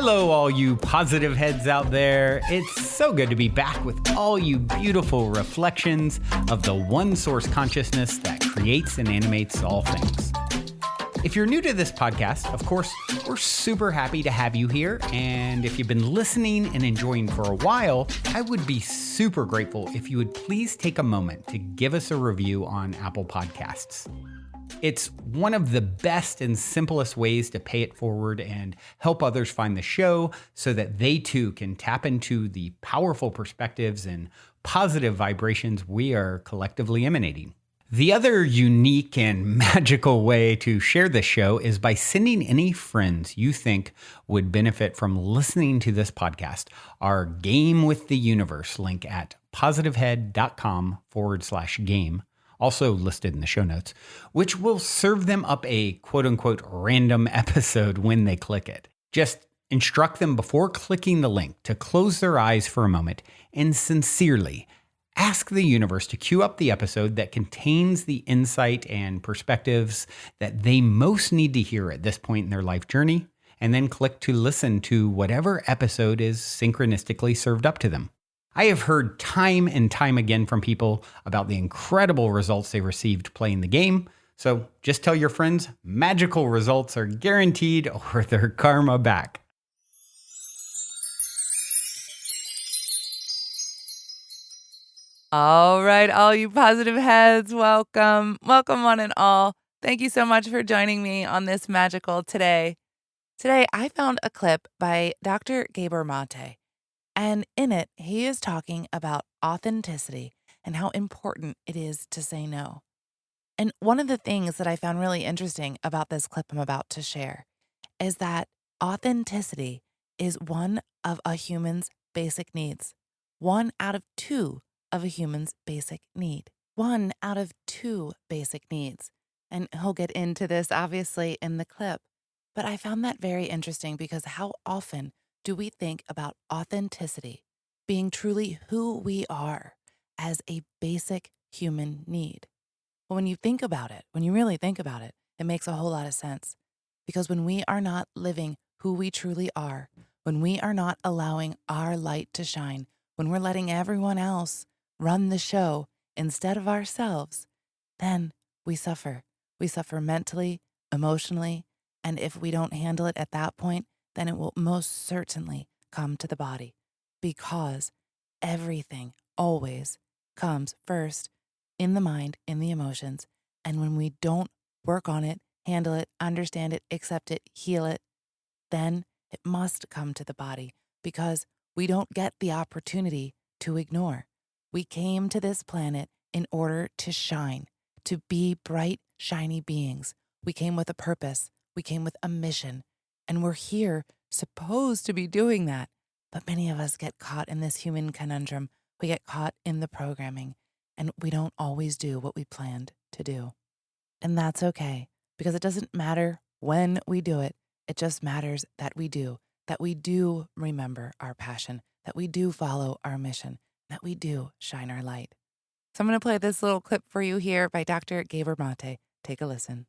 Hello, all you positive heads out there. It's so good to be back with all you beautiful reflections of the one source consciousness that creates and animates all things. If you're new to this podcast, of course, we're super happy to have you here. And if you've been listening and enjoying for a while, I would be super grateful if you would please take a moment to give us a review on Apple Podcasts. It's one of the best and simplest ways to pay it forward and help others find the show so that they too can tap into the powerful perspectives and positive vibrations we are collectively emanating. The other unique and magical way to share this show is by sending any friends you think would benefit from listening to this podcast our Game with the Universe link at positivehead.com/game. Also listed in the show notes, which will serve them up a quote-unquote random episode when they click it. Just instruct them before clicking the link to close their eyes for a moment and sincerely ask the universe to cue up the episode that contains the insight and perspectives that they most need to hear at this point in their life journey, and then click to listen to whatever episode is synchronistically served up to them. I have heard time and time again from people about the incredible results they received playing the game. So just tell your friends magical results are guaranteed or their karma back. All right, all you positive heads, welcome. Welcome one and all. Thank you so much for joining me on this magical today. Today, I found a clip by Dr. Gabor Mate. And in it, he is talking about authenticity and how important it is to say no. And one of the things that I found really interesting about this clip I'm about to share is that authenticity is one of a human's basic needs. 1 out of 2 of a human's basic need. 1 out of 2 basic needs. And he'll get into this obviously in the clip. But I found that very interesting because how often do we think about authenticity being truly who we are as a basic human need? Well, when you think about it, when you really think about it, it makes a whole lot of sense. Because when we are not living who we truly are, when we are not allowing our light to shine, when we're letting everyone else run the show instead of ourselves, then we suffer. We suffer mentally, emotionally, and if we don't handle it at that point, then it will most certainly come to the body, because everything always comes first in the mind, in the emotions. And when we don't work on it, handle it, understand it, accept it, heal it, then it must come to the body, because we don't get the opportunity to ignore. We came to this planet in order to shine, to be bright, shiny beings. We came with a purpose. We came with a mission. And we're here supposed to be doing that. But many of us get caught in this human conundrum. We get caught in the programming, and we don't always do what we planned to do. And that's okay, because it doesn't matter when we do it. It just matters that we do remember our passion, that we do follow our mission, that we do shine our light. So I'm going to play this little clip for you here by Dr. Gabor Mate. Take a listen.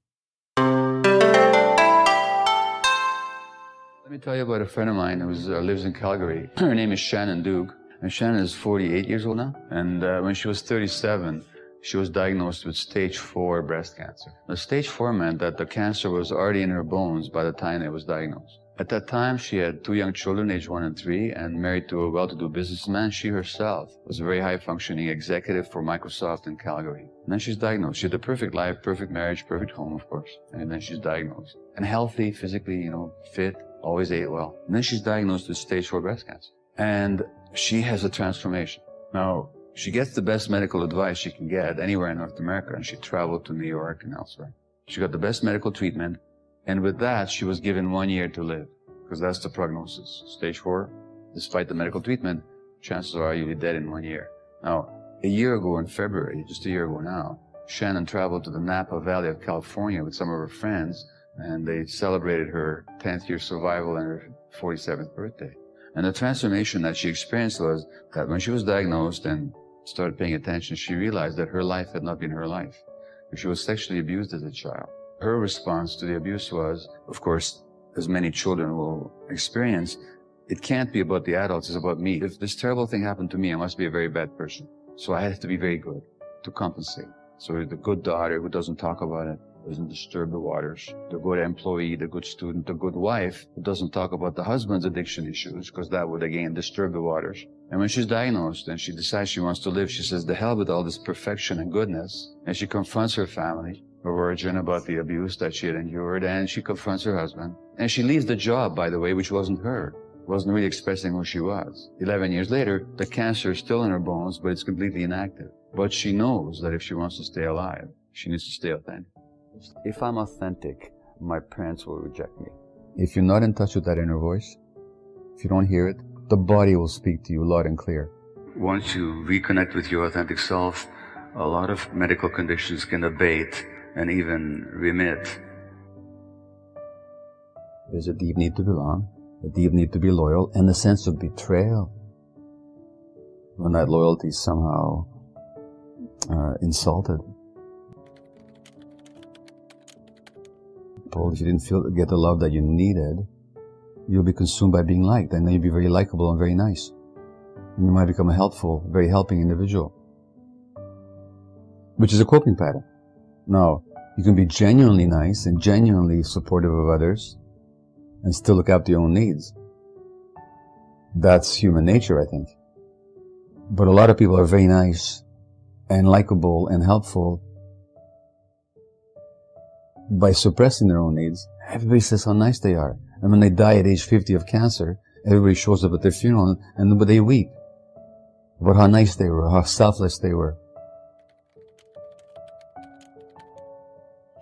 Let me tell you about a friend of mine who lives in Calgary. Her name is Shannon Doug, and Shannon is 48 years old now. And when she was 37, she was diagnosed with stage 4 breast cancer. The stage 4 meant that the cancer was already in her bones by the time it was diagnosed. At that time, she had 2 young children, aged 1 and 3, and married to a well-to-do businessman. She herself was a very high-functioning executive for Microsoft in Calgary. And then she's diagnosed. She had the perfect life, perfect marriage, perfect home, of course. And then she's diagnosed. And healthy, physically, fit, always ate well. And then she's diagnosed with stage 4 breast cancer. And she has a transformation. Now, she gets the best medical advice she can get anywhere in North America, and she traveled to New York and elsewhere. She got the best medical treatment, and with that, she was given 1 year to live, because that's the prognosis. Stage 4, despite the medical treatment, chances are you'll be dead in 1 year. Now, a year ago in February, just a year ago now, Shannon traveled to the Napa Valley of California with some of her friends, and they celebrated her 10th year survival and her 47th birthday. And the transformation that she experienced was that when she was diagnosed and started paying attention, she realized that her life had not been her life. She was sexually abused as a child. Her response to the abuse was, of course, as many children will experience, it can't be about the adults, it's about me. If this terrible thing happened to me, I must be a very bad person. So I have to be very good to compensate. So the good daughter who doesn't talk about it, doesn't disturb the waters, the good employee, the good student, the good wife who doesn't talk about the husband's addiction issues, because that would again disturb the waters. And when she's diagnosed and she decides she wants to live, she says, the hell with all this perfection and goodness. And she confronts her family, her origin, about the abuse that she had endured, and she confronts her husband. And she leaves the job, by the way, which wasn't her. Wasn't really expressing who she was. 11 years later, the cancer is still in her bones, but it's completely inactive. But she knows that if she wants to stay alive, she needs to stay authentic. If I'm authentic, my parents will reject me. If you're not in touch with that inner voice, if you don't hear it, the body will speak to you loud and clear. Once you reconnect with your authentic self, a lot of medical conditions can abate and even remit. There's a deep need to belong, a deep need to be loyal, and a sense of betrayal when that loyalty is somehow insulted. If you didn't get the love that you needed, you'll be consumed by being liked, and then you'll be very likable and very nice. And you might become a helpful, very helping individual, which is a coping pattern. Now, you can be genuinely nice and genuinely supportive of others and still look after your own needs. That's human nature, I think. But a lot of people are very nice and likable and helpful by suppressing their own needs. Everybody says how nice they are. And when they die at age 50 of cancer, everybody shows up at their funeral and they weep about how nice they were, how selfless they were.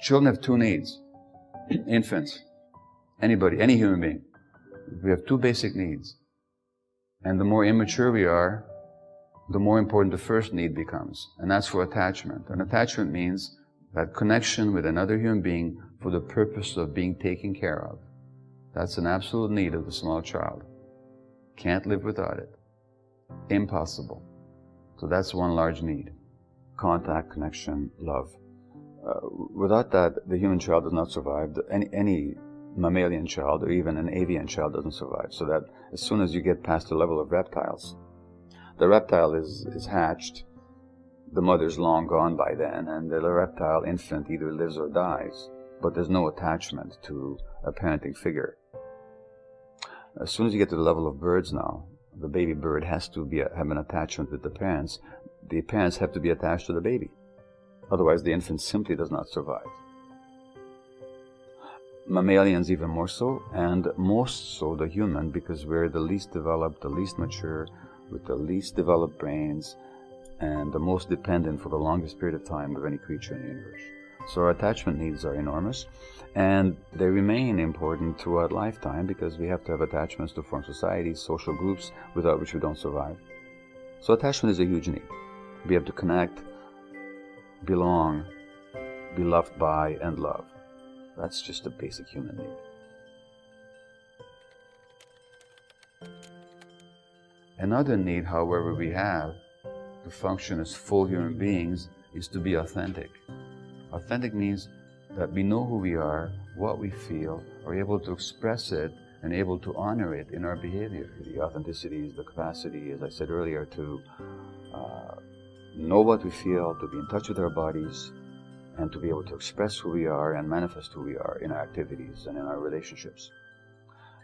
Children have two needs. Infants, anybody, any human being. We have two basic needs. And the more immature we are, the more important the first need becomes. And that's for attachment. And attachment means that connection with another human being for the purpose of being taken care of. That's an absolute need of the small child. Can't live without it. Impossible. So that's one large need. Contact, connection, love. Without that, the human child does not survive. Any mammalian child or even an avian child doesn't survive. So that as soon as you get past the level of reptiles, the reptile is hatched, the mother's long gone by then, and the reptile infant either lives or dies, but there's no attachment to a parenting figure. As soon as you get to the level of birds now, the baby bird has to have an attachment with the parents. The parents have to be attached to the baby. Otherwise, the infant simply does not survive. Mammalians even more so, and most so the human, because we're the least developed, the least mature, with the least developed brains, and the most dependent for the longest period of time of any creature in the universe. So our attachment needs are enormous, and they remain important throughout lifetime because we have to have attachments to form societies, social groups, without which we don't survive. So attachment is a huge need. We have to connect, belong, be loved by, and love. That's just a basic human need. Another need, however, we have to function as full human beings is to be authentic. Authentic means that we know who we are, what we feel, are able to express it, and able to honor it in our behavior. The authenticity is the capacity, as I said earlier, to know what we feel, to be in touch with our bodies, and to be able to express who we are and manifest who we are in our activities and in our relationships.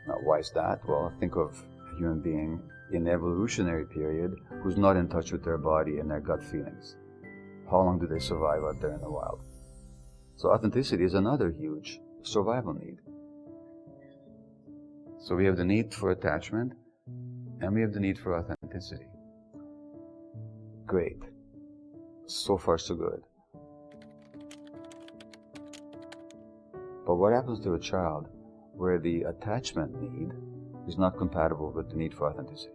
Now, why is that? Well, think of a human being in the evolutionary period who's not in touch with their body and their gut feelings. How long do they survive out there in the wild? So authenticity is another huge survival need. So we have the need for attachment, and we have the need for authenticity. Great. So far, so good. But what happens to a child where the attachment need is not compatible with the need for authenticity?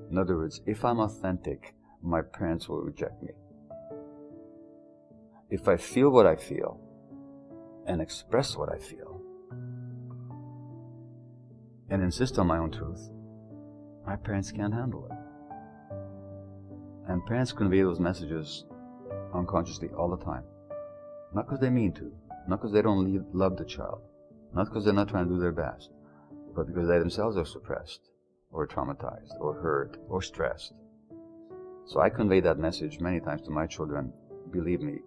In other words, if I'm authentic, my parents will reject me. If I feel what I feel and express what I feel and insist on my own truth, my parents can't handle it. And parents convey those messages unconsciously all the time. Not because they mean to, not because they don't love the child, Not because they're not trying to do their best, but because they themselves are suppressed, or traumatized, or hurt, or stressed. So I convey that message many times to my children, believe me,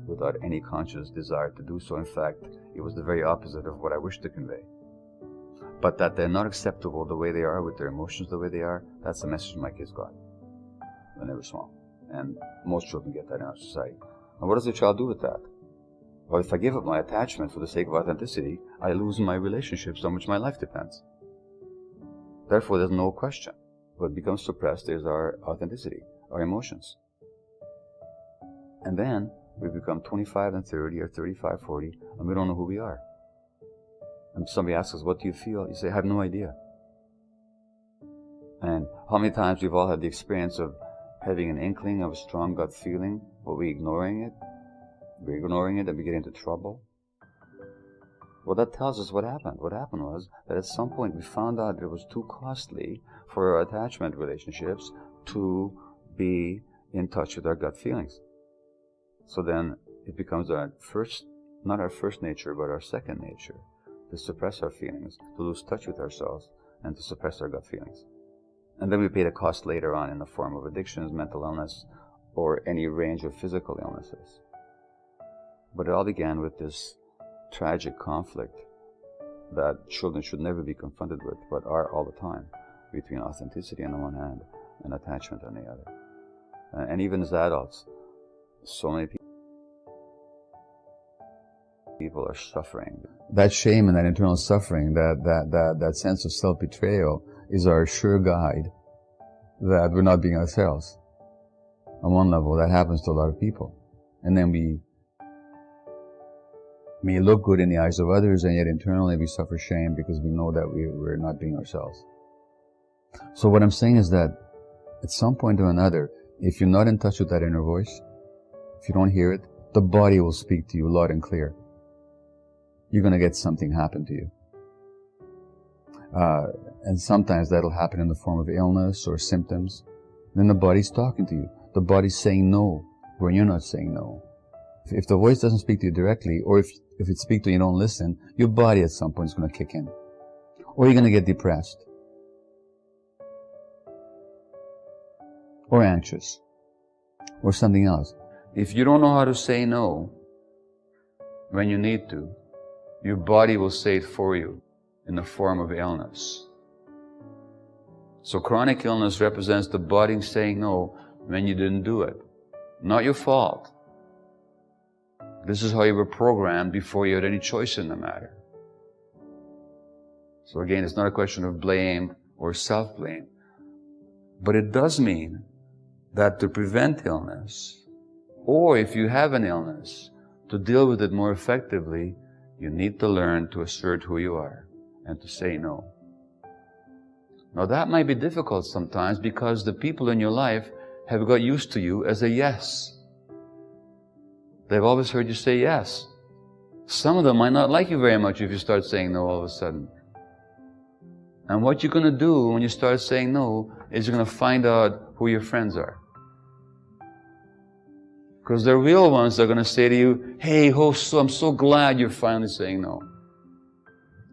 without any conscious desire to do so. In fact, it was the very opposite of what I wished to convey. But that they're not acceptable the way they are, with their emotions the way they are, that's the message my kids got when they were small. And most children get that in our society. And what does a child do with that? Well, if I give up my attachment for the sake of authenticity, I lose my relationships on which my life depends. Therefore, there's no question. What becomes suppressed is our authenticity, our emotions. And then we become 25 and 30 or 35, 40, and we don't know who we are. And somebody asks us, what do you feel? You say, I have no idea. And how many times we've all had the experience of having an inkling of a strong gut feeling, but we're ignoring it? We're ignoring it and we get into trouble. Well, that tells us what happened. What happened was that at some point we found out that it was too costly for our attachment relationships to be in touch with our gut feelings. So then it becomes our first, not our first nature, but our second nature, to suppress our feelings, to lose touch with ourselves, and to suppress our gut feelings. And then we pay the cost later on in the form of addictions, mental illness, or any range of physical illnesses. But it all began with this tragic conflict that children should never be confronted with, but are all the time, between authenticity on the one hand and attachment on the other. And even as adults, so many people are suffering. That shame and that internal suffering, that sense of self-betrayal is our sure guide that we're not being ourselves. On one level, that happens to a lot of people. And then we may look good in the eyes of others, and yet internally we suffer shame because we know that we're not being ourselves. So what I'm saying is that at some point or another, if you're not in touch with that inner voice, if you don't hear it, the body will speak to you loud and clear. You're going to get something happen to you. And sometimes that'll happen in the form of illness or symptoms. Then the body's talking to you. The body's saying no when you're not saying no. If the voice doesn't speak to you directly, or if it speaks to you and you don't listen, your body at some point is going to kick in. Or you're going to get depressed. Or anxious. Or something else. If you don't know how to say no when you need to, your body will say it for you in the form of illness. So chronic illness represents the body saying no when you didn't do it. Not your fault. This is how you were programmed before you had any choice in the matter. So again, it's not a question of blame or self-blame. But it does mean that to prevent illness, or if you have an illness, to deal with it more effectively, you need to learn to assert who you are and to say no. Now that might be difficult sometimes because the people in your life have got used to you as a yes. They've always heard you say yes. Some of them might not like you very much if you start saying no all of a sudden. And what you're going to do when you start saying no is you're going to find out who your friends are. Because the real ones are going to say to you, hey, I'm so glad you're finally saying no.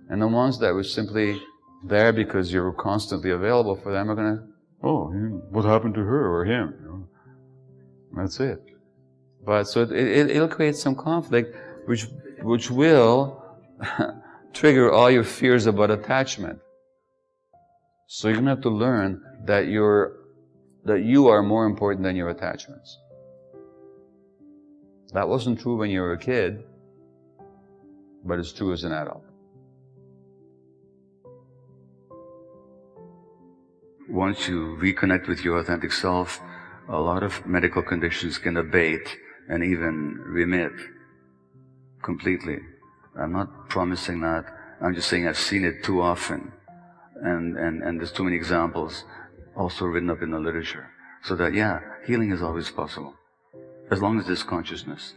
And the ones that were simply there because you were constantly available for them are going to, oh, what happened to her or him? You know? That's it. But so it'll create some conflict which will trigger all your fears about attachment. So you're going to have to learn that you are more important than your attachments. That wasn't true when you were a kid, but it's true as an adult. Once you reconnect with your authentic self, a lot of medical conditions can abate and even remit completely. I'm not promising that. I'm just saying I've seen it too often. And there's too many examples also written up in the literature. So that, yeah, healing is always possible. As long as there's consciousness.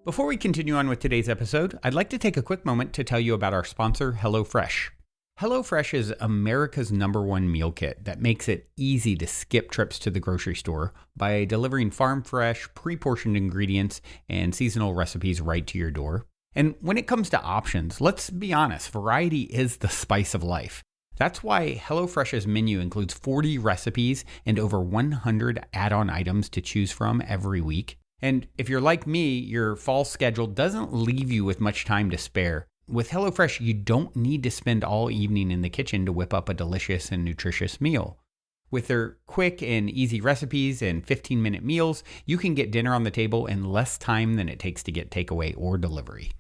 Before we continue on with today's episode, I'd like to take a quick moment to tell you about our sponsor, HelloFresh. HelloFresh is America's #1 meal kit that makes it easy to skip trips to the grocery store by delivering farm-fresh, pre-portioned ingredients and seasonal recipes right to your door. And when it comes to options, let's be honest, variety is the spice of life. That's why HelloFresh's menu includes 40 recipes and over 100 add-on items to choose from every week. And if you're like me, your fall schedule doesn't leave you with much time to spare. With HelloFresh, you don't need to spend all evening in the kitchen to whip up a delicious and nutritious meal. With their quick and easy recipes and 15-minute meals, you can get dinner on the table in less time than it takes to get takeaway or delivery.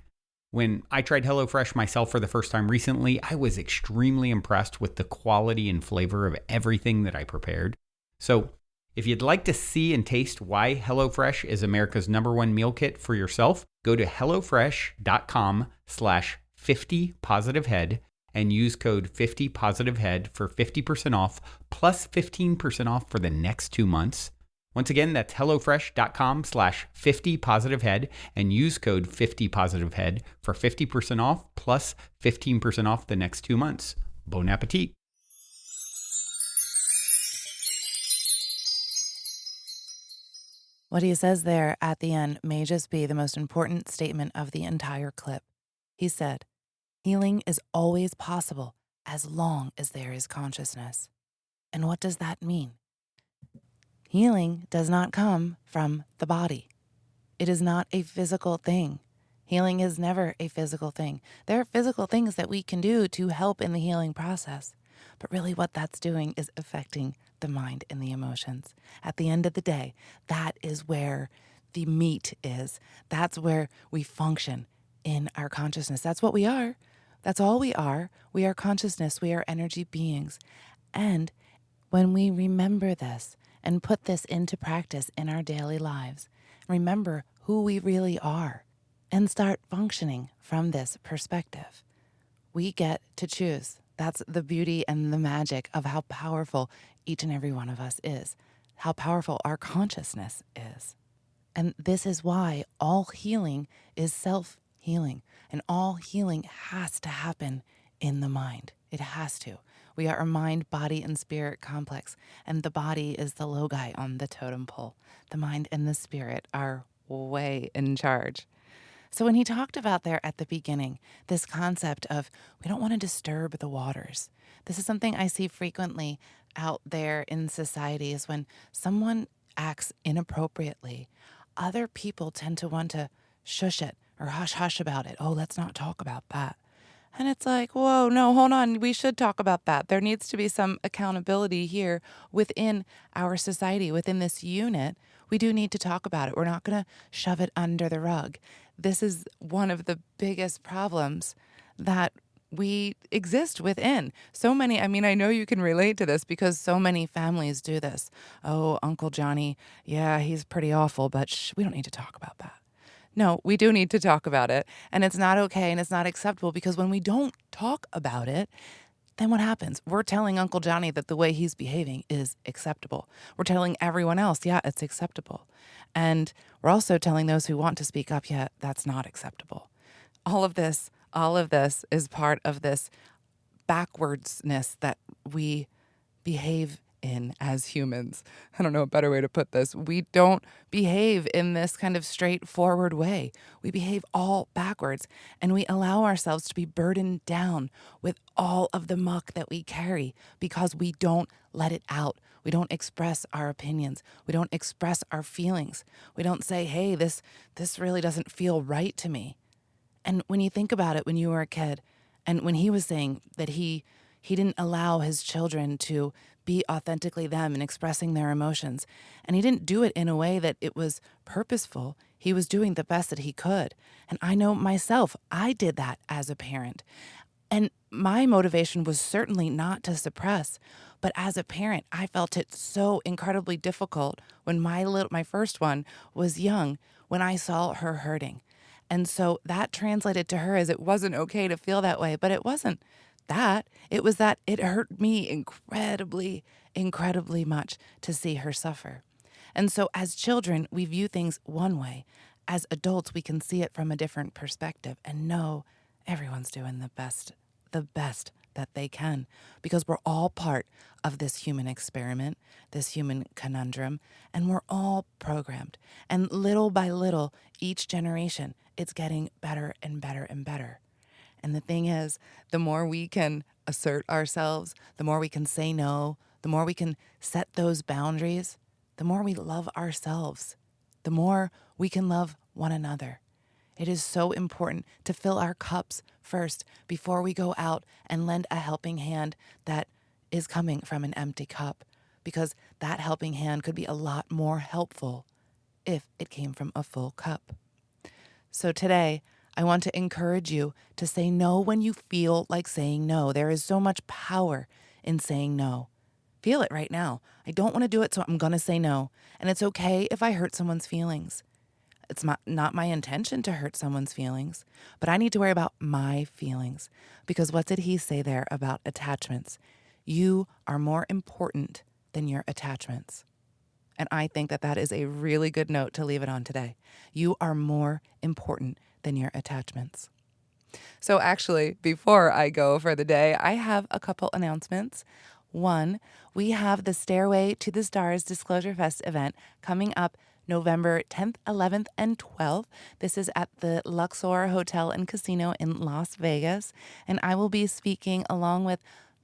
When I tried HelloFresh myself for the first time recently, I was extremely impressed with the quality and flavor of everything that I prepared. So, if you'd like to see and taste why HelloFresh is America's #1 meal kit for yourself, go to hellofresh.com/50positivehead and use code 50positivehead for 50% off plus 15% off for the next 2 months. Once again, that's hellofresh.com/50positivehead and use code 50positivehead for 50% off plus 15% off the next 2 months. Bon appetit. What he says there at the end may just be the most important statement of the entire clip. He said, healing is always possible as long as there is consciousness. And what does that mean? Healing does not come from the body. It is not a physical thing. Healing is never a physical thing. There are physical things that we can do to help in the healing process. But really what that's doing is affecting the mind and the emotions. At the end of the day, that is where the meat is. That's where we function in our consciousness. That's what we are. That's all we are. We are consciousness. We are energy beings. And when we remember this and put this into practice in our daily lives, remember who we really are and start functioning from this perspective, we get to choose. That's the beauty and the magic of how powerful each and every one of us is, how powerful our consciousness is. And this is why all healing is self-healing, and all healing has to happen in the mind. It has to. We are a mind, body, and spirit complex, and the body is the logi on the totem pole. The mind and the spirit are way in charge. So when he talked about there at the beginning, this concept of we don't want to disturb the waters, this is something I see frequently out there in society is when someone acts inappropriately, other people tend to want to shush it or hush hush about it. Oh, let's not talk about that. And it's like, whoa, no, hold on. We should talk about that. There needs to be some accountability here within our society, within this unit. We do need to talk about it. We're not going to shove it under the rug. This is one of the biggest problems that we exist within. So many, I mean, I know you can relate to this because so many families do this. Oh, Uncle Johnny, yeah, he's pretty awful, but we don't need to talk about that. No, we do need to talk about it. And it's not okay and it's not acceptable because when we don't talk about it, then what happens? We're telling Uncle Johnny that the way he's behaving is acceptable. We're telling everyone else, yeah, it's acceptable. And we're also telling those who want to speak up, yeah, that's not acceptable. All of this is part of this backwardsness that we behave in as humans. I don't know a better way to put this. We don't behave in this kind of straightforward way. We behave all backwards, and we allow ourselves to be burdened down with all of the muck that we carry because we don't let it out. We don't express our opinions. We don't express our feelings. We don't say, hey, this really doesn't feel right to me. And when you think about it, when you were a kid, and when he was saying that he didn't allow his children to be authentically them and expressing their emotions. And he didn't do it in a way that it was purposeful. He was doing the best that he could. And I know myself, I did that as a parent. And my motivation was certainly not to suppress. But as a parent, I felt it so incredibly difficult when my first one was young, when I saw her hurting. And so that translated to her as it wasn't okay to feel that way, but it wasn't that. It was that it hurt me incredibly, incredibly much to see her suffer. And so as children, we view things one way. As adults, we can see it from a different perspective and know everyone's doing the best that they can, because we're all part of this human experiment, this human conundrum, and we're all programmed. And little by little, each generation, it's getting better and better and better. And the thing is, the more we can assert ourselves, the more we can say no, the more we can set those boundaries, the more we love ourselves, the more we can love one another. It is so important to fill our cups first before we go out and lend a helping hand that is coming from an empty cup, because that helping hand could be a lot more helpful if it came from a full cup. So today, I want to encourage you to say no when you feel like saying no. There is so much power in saying no. Feel it right now. I don't want to do it, so I'm going to say no. And it's okay if I hurt someone's feelings. It's not my intention to hurt someone's feelings, but I need to worry about my feelings. Because what did he say there about attachments? You are more important than your attachments. And I think that that is a really good note to leave it on today. You are more important than your attachments. So actually, before I go for the day, I have a couple announcements. One, we have the Stairway to the Stars Disclosure Fest event coming up November 10th, 11th, and 12th. This is at the Luxor Hotel and Casino in Las Vegas. And I will be speaking along with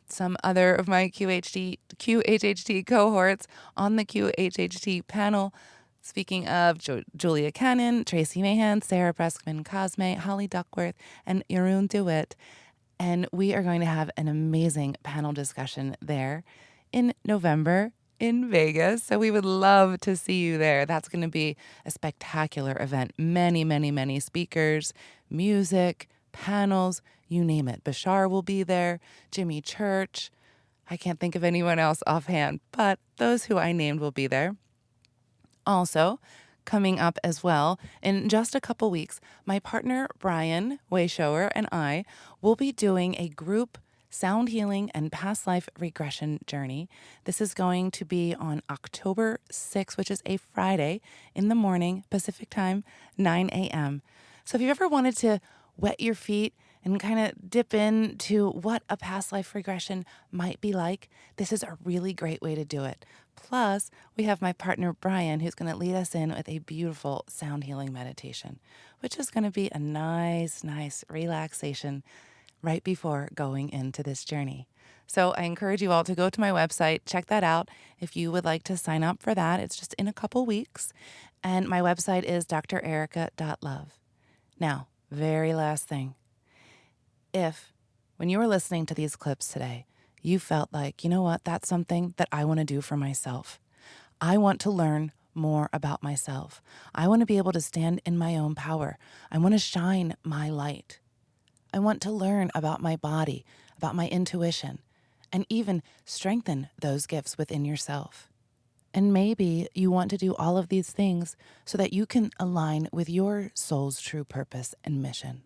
some other of my QHHT cohorts on the QHHT panel. Speaking of Julia Cannon, Tracy Mahan, Sarah Breskman Cosme, Holly Duckworth, and Jeroen DeWitt. And we are going to have an amazing panel discussion there in November in Vegas. So we would love to see you there. That's going to be a spectacular event. Many, many, many speakers, music, panels, you name it. Bashar will be there, Jimmy Church. I can't think of anyone else offhand, but those who I named will be there. Also, coming up as well, in just a couple weeks, my partner Brian Wayshower and I will be doing a group sound healing and past life regression journey. This is going to be on October 6th, which is a Friday in the morning, Pacific time, 9 a.m. So if you've ever wanted to wet your feet and kind of dip into what a past life regression might be like, this is a really great way to do it. Plus, we have my partner Brian, who's going to lead us in with a beautiful sound healing meditation, which is going to be a nice relaxation right before going into this journey. So I encourage you all to go to my website, check that out. If you would like to sign up for that, it's just in a couple weeks. And my website is drerica.love. Now, very last thing. If, when you were listening to these clips today, you felt like, you know what, that's something that I want to do for myself. I want to learn more about myself. I want to be able to stand in my own power. I want to shine my light. I want to learn about my body, about my intuition, and even strengthen those gifts within yourself. And maybe you want to do all of these things so that you can align with your soul's true purpose and mission.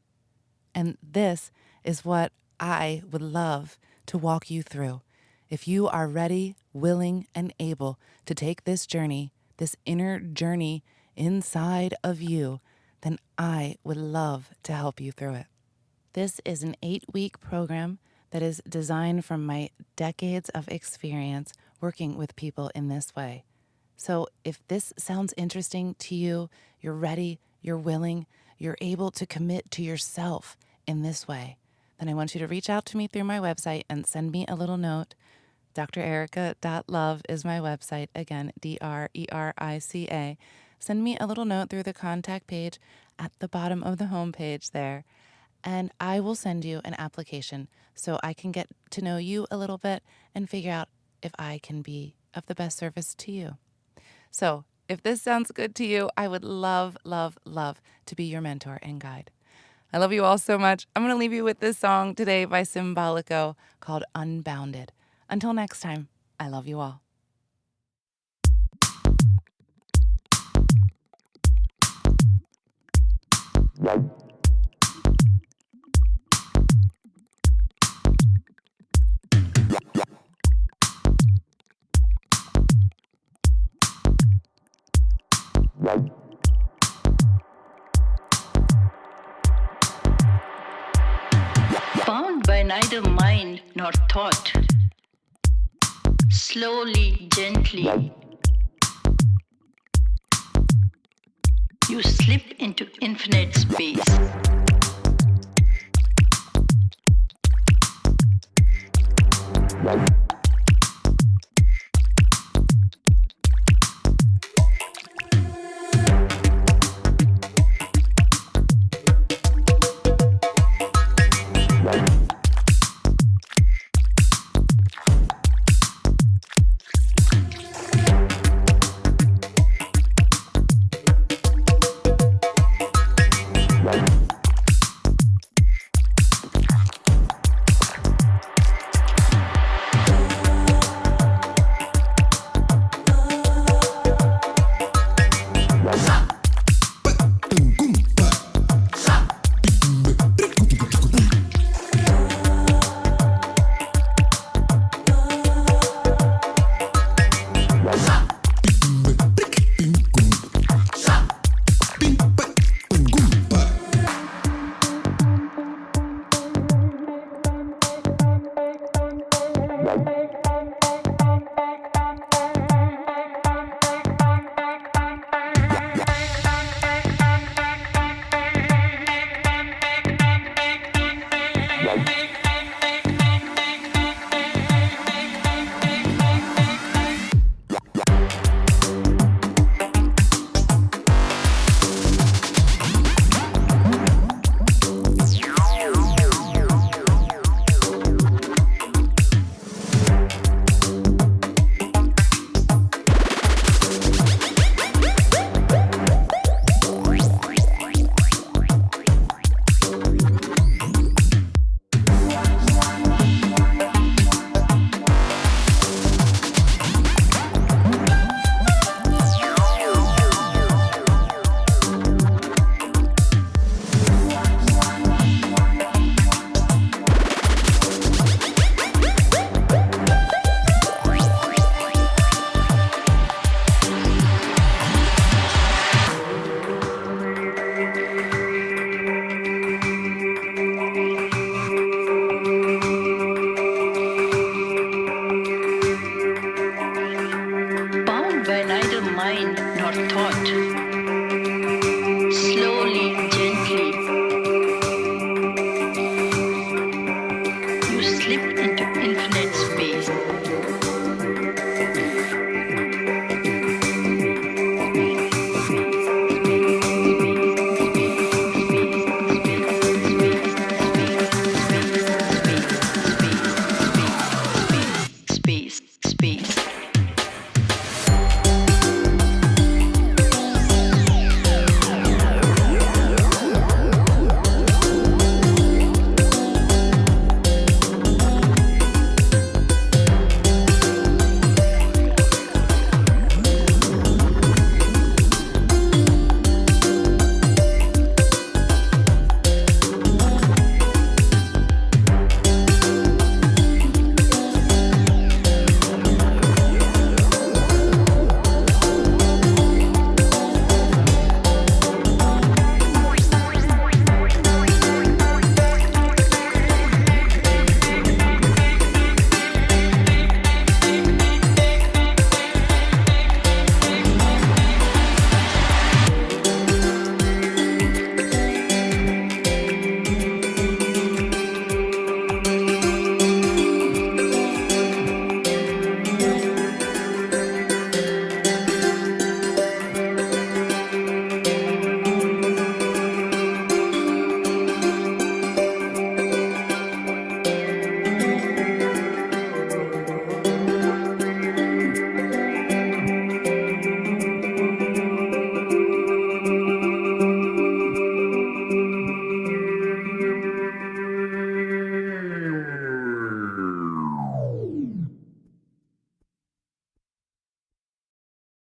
And this is what I would love to walk you through. If you are ready, willing, and able to take this journey, this inner journey inside of you, then I would love to help you through it. This is an 8-week program that is designed from my decades of experience working with people in this way. So if this sounds interesting to you, you're ready, you're willing, you're able to commit to yourself in this way, then I want you to reach out to me through my website and send me a little note. drerica.love is my website. Again, DRERICA. Send me a little note through the contact page at the bottom of the homepage there. And I will send you an application so I can get to know you a little bit and figure out if I can be of the best service to you. So if this sounds good to you, I would love, love, love to be your mentor and guide. I love you all so much. I'm going to leave you with this song today by Symbolico called Unbounded. Until next time, I love you all. Bound by neither mind mind nor thought. Slowly, gently, you slip into infinite space.